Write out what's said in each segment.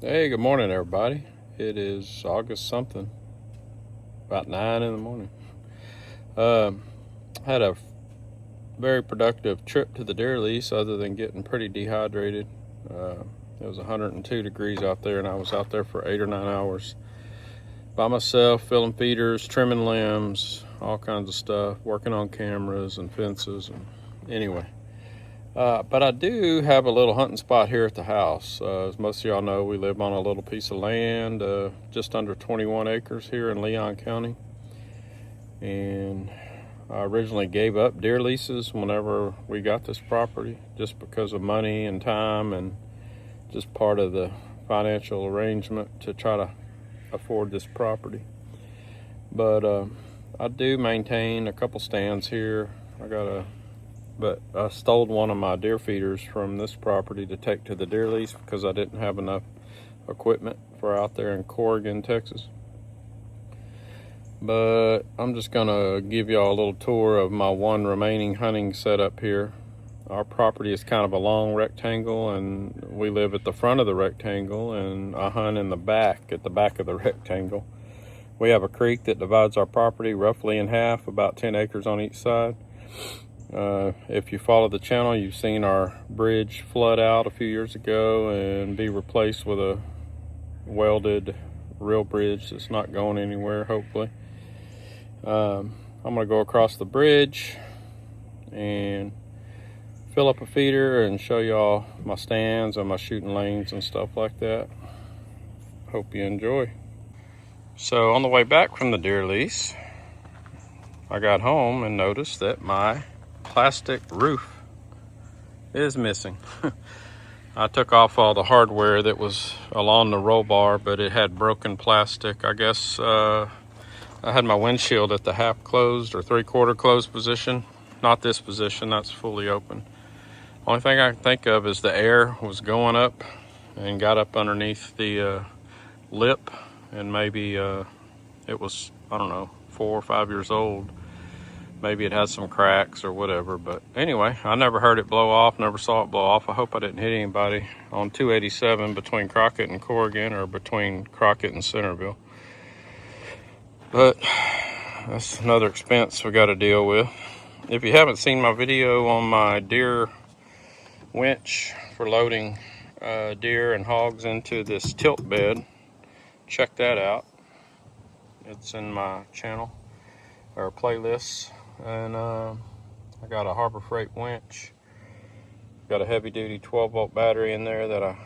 Hey, good morning, everybody. It is August something, about 9 in the morning. Had a very productive trip to the deer lease, other than getting pretty dehydrated. It was 102 degrees out there, and I was out there for 8 or 9 hours by myself, filling feeders, trimming limbs, all kinds of stuff, working on cameras and fences. And anyway. But I do have a little hunting spot here at the house. As most of y'all know, we live on a little piece of land, just under 21 acres here in Leon County. And I originally gave up deer leases whenever we got this property, just because of money and time, and just part of the financial arrangement to try to afford this property. But I do maintain a couple stands here. But I stole one of my deer feeders from this property to take to the deer lease because I didn't have enough equipment for out there in Corrigan, Texas. But I'm just gonna give y'all a little tour of my one remaining hunting setup here. Our property is kind of a long rectangle, and we live at the front of the rectangle, and I hunt in the back, at the back of the rectangle. We have a creek that divides our property roughly in half, about 10 acres on each side. If you follow the channel, you've seen our bridge flood out a few years ago and be replaced with a welded real bridge that's not going anywhere, hopefully. I'm gonna go across the bridge and fill up a feeder and show y'all my stands and my shooting lanes and stuff like that. Hope you enjoy. So on the way back from the deer lease, I got home and noticed that my plastic roof is missing. I took off all the hardware that was along the roll bar, but it had broken plastic. I guess I had my windshield at the half closed or 3/4 closed position. Not this position, that's fully open. Only thing I can think of is the air was going up and got up underneath the lip, and maybe it was, I don't know, 4 or 5 years old. Maybe it had some cracks or whatever, but anyway, I never heard it blow off, never saw it blow off. I hope I didn't hit anybody on 287 between Crockett and Corrigan, or between Crockett and Centerville. But that's another expense we got to deal with. If you haven't seen my video on my deer winch for loading deer and hogs into this tilt bed, check that out. It's in my channel or playlists. And I got a Harbor Freight winch. Got a heavy duty 12-volt battery in there that I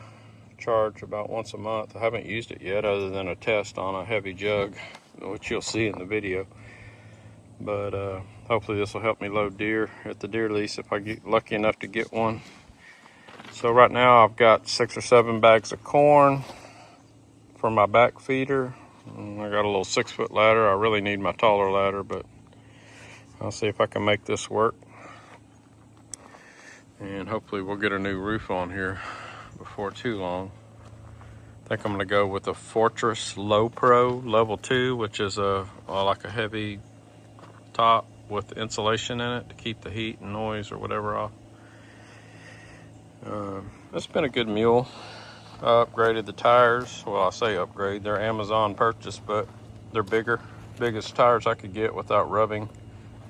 charge about once a month. I haven't used it yet, other than a test on a heavy jug, which you'll see in the video. But hopefully this will help me load deer at the deer lease if I get lucky enough to get one. So right now I've got 6 or 7 bags of corn for my back feeder. And I got a little 6-foot ladder. I really need my taller ladder, but I'll see if I can make this work. And hopefully we'll get a new roof on here before too long. I think I'm gonna go with a Fortress Low Pro Level 2, which is like a heavy top with insulation in it to keep the heat and noise or whatever off. It's been a good mule. I upgraded the tires. Well, I say upgrade, they're Amazon purchase, but they're bigger. Biggest tires I could get without rubbing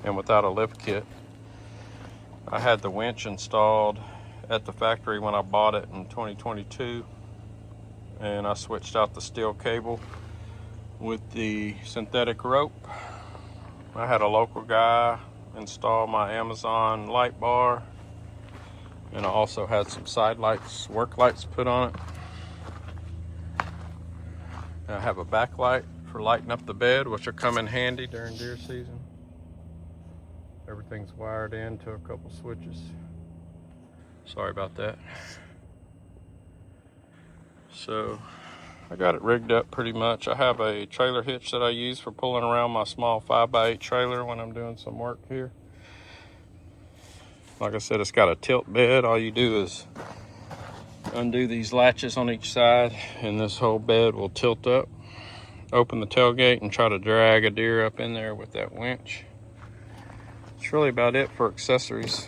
and without a lift kit. I had the winch installed at the factory when I bought it in 2022, and I switched out the steel cable with the synthetic rope. I had a local guy install my Amazon light bar, and I also had some side lights, work lights put on it. I have a backlight for lighting up the bed, which will come in handy during deer season. Everything's wired into a couple switches. Sorry about that. So I got it rigged up pretty much. I have a trailer hitch that I use for pulling around my small 5x8 trailer when I'm doing some work here. Like I said, it's got a tilt bed. All you do is undo these latches on each side, and this whole bed will tilt up. Open the tailgate and try to drag a deer up in there with that winch. That's really about it for accessories.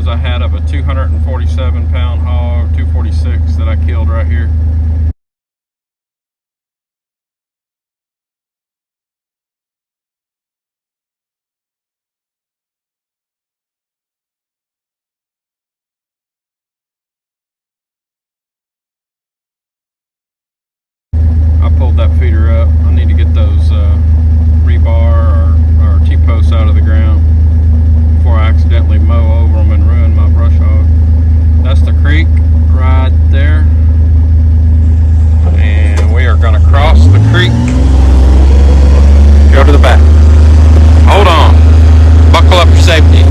photos I had of a 247 pound hog, 246 that I killed right here. I pulled that feeder up. I need to get those rebar or T-posts out of the ground before I accidentally mow over them and ruin my brush hog. That's the creek right there. And we are gonna cross the creek, go to the back. Hold on, buckle up for safety.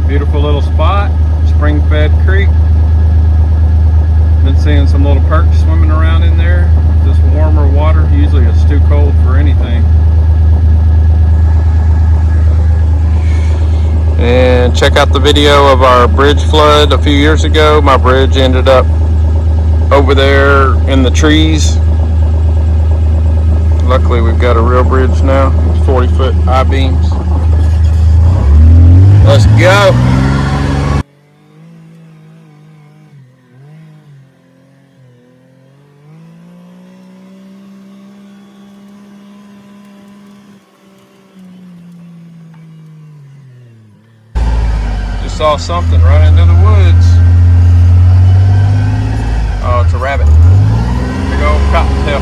Beautiful little spot, spring-fed creek. Been seeing some little perch swimming around in there. This warmer water, usually it's too cold for anything. And check out the video of our bridge flood a few years ago. My bridge ended up over there in the trees. Luckily we've got a real bridge now, 40-foot I-beams. Let's go. Just saw something right into the woods. Oh, it's a rabbit. Big old cottontail.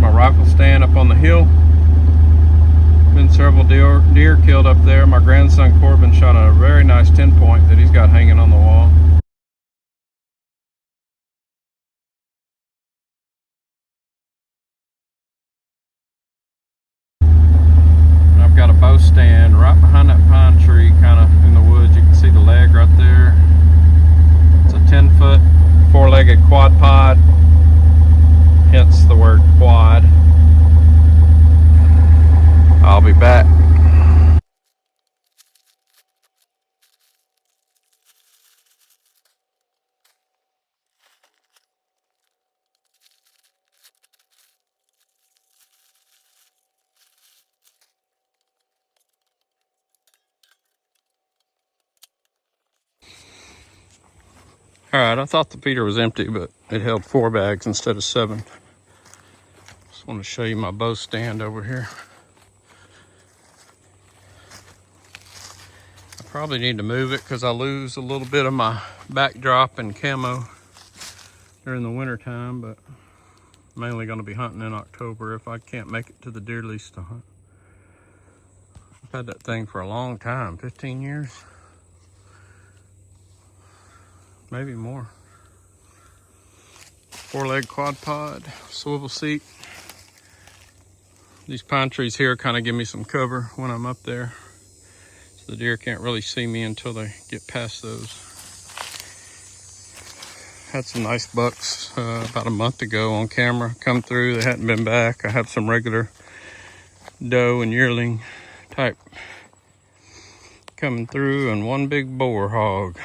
Rifle stand up on the hill. Been several deer killed up there. My grandson Corbin shot a very nice 10-point that he's got hanging on the wall. And I've got a bow stand right behind that pine tree, kind of in the woods. You can see the leg right there. It's a 10-foot, 4-legged quad pod. Hence the word quad. I'll be back. Alright, I thought the feeder was empty, but it held 4 bags instead of 7. Just want to show you my bow stand over here. I probably need to move it because I lose a little bit of my backdrop and camo during the winter time, but mainly going to be hunting in October if I can't make it to the deer lease to hunt. I've had that thing for a long time, 15 years, maybe more. 4-leg quad pod, swivel seat. These pine trees here kind of give me some cover when I'm up there, so the deer can't really see me until they get past those. Had some nice bucks about a month ago on camera come through. They hadn't been back. I have some regular doe and yearling type coming through, and one big boar hog.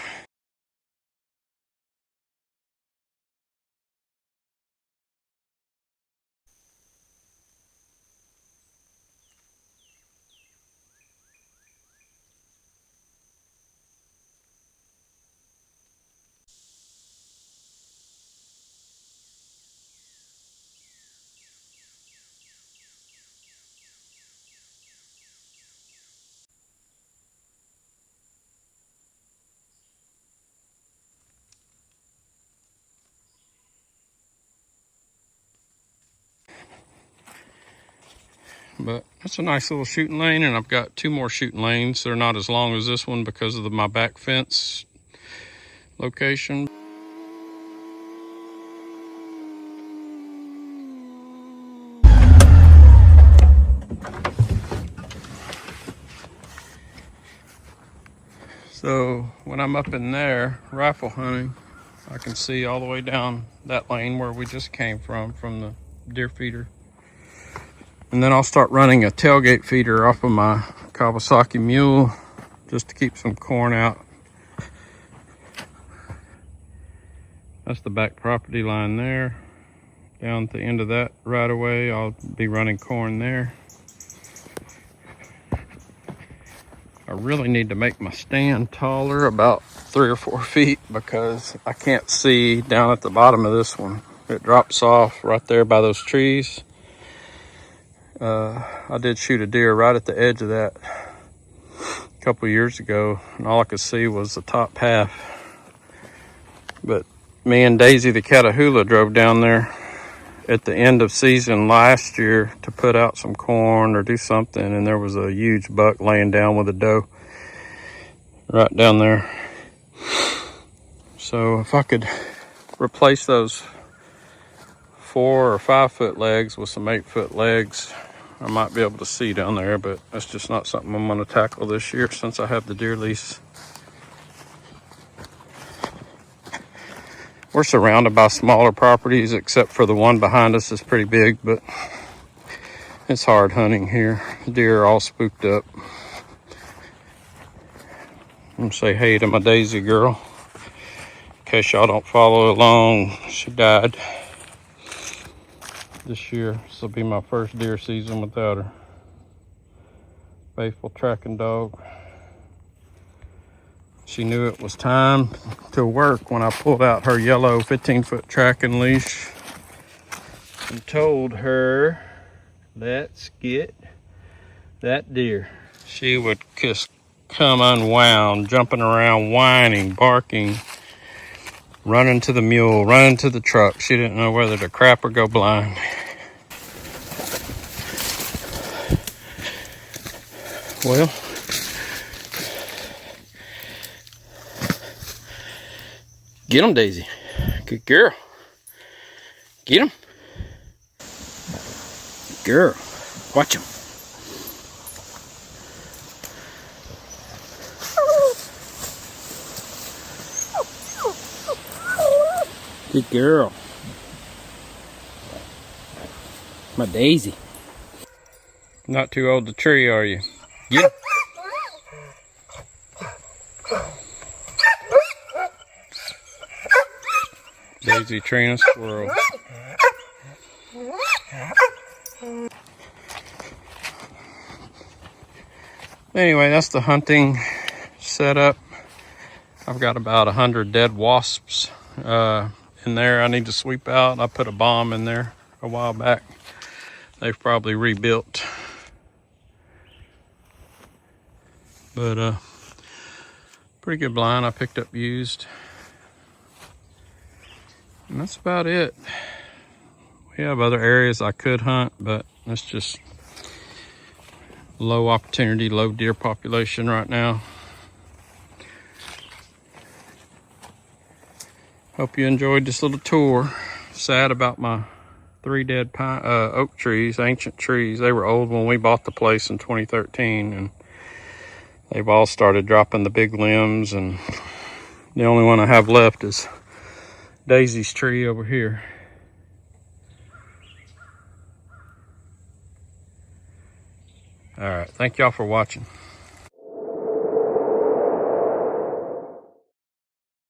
But it's a nice little shooting lane, and I've got 2 more shooting lanes. They're not as long as this one because of my back fence location. So when I'm up in there rifle hunting, I can see all the way down that lane where we just came from the deer feeder. And then I'll start running a tailgate feeder off of my Kawasaki mule just to keep some corn out. That's the back property line there. Down at the end of that right away, I'll be running corn there. I really need to make my stand taller, about 3 or 4 feet, because I can't see down at the bottom of this one. It drops off right there by those trees. I did shoot a deer right at the edge of that a couple years ago, and all I could see was the top half. But me and Daisy the Catahoula drove down there at the end of season last year to put out some corn or do something, and there was a huge buck laying down with a doe right down there. So if I could replace those 4 or 5 foot legs with some 8 foot legs, I might be able to see down there, but that's just not something I'm going to tackle this year since I have the deer lease. We're surrounded by smaller properties, except for the one behind us is pretty big, but it's hard hunting here. The deer are all spooked up. I'm going to say hey to my Daisy girl. In case y'all don't follow along, she died this year. This will be my first deer season without her. Faithful tracking dog. She knew it was time to work when I pulled out her yellow 15-foot tracking leash and told her, let's get that deer. She would just come unwound, jumping around, whining, barking, running to the mule, running to the truck. She didn't know whether to crap or go blind. Well, get him, Daisy. Good girl. Get him. Good girl. Watch him. Good girl. My Daisy. Not too old to tree, are you? Get him. Daisy treeing a squirrel. Anyway, that's the hunting setup. I've got about 100 dead wasps in there I need to sweep out. I put a bomb in there a while back. They've probably rebuilt. But pretty good blind I picked up used. And that's about it. We have other areas I could hunt, but it's just low opportunity, low deer population right now. Hope you enjoyed this little tour. Sad about my 3 dead pine, oak trees, ancient trees. They were old when we bought the place in 2013, and they've all started dropping the big limbs, and the only one I have left is Daisy's tree over here. All right, thank y'all for watching.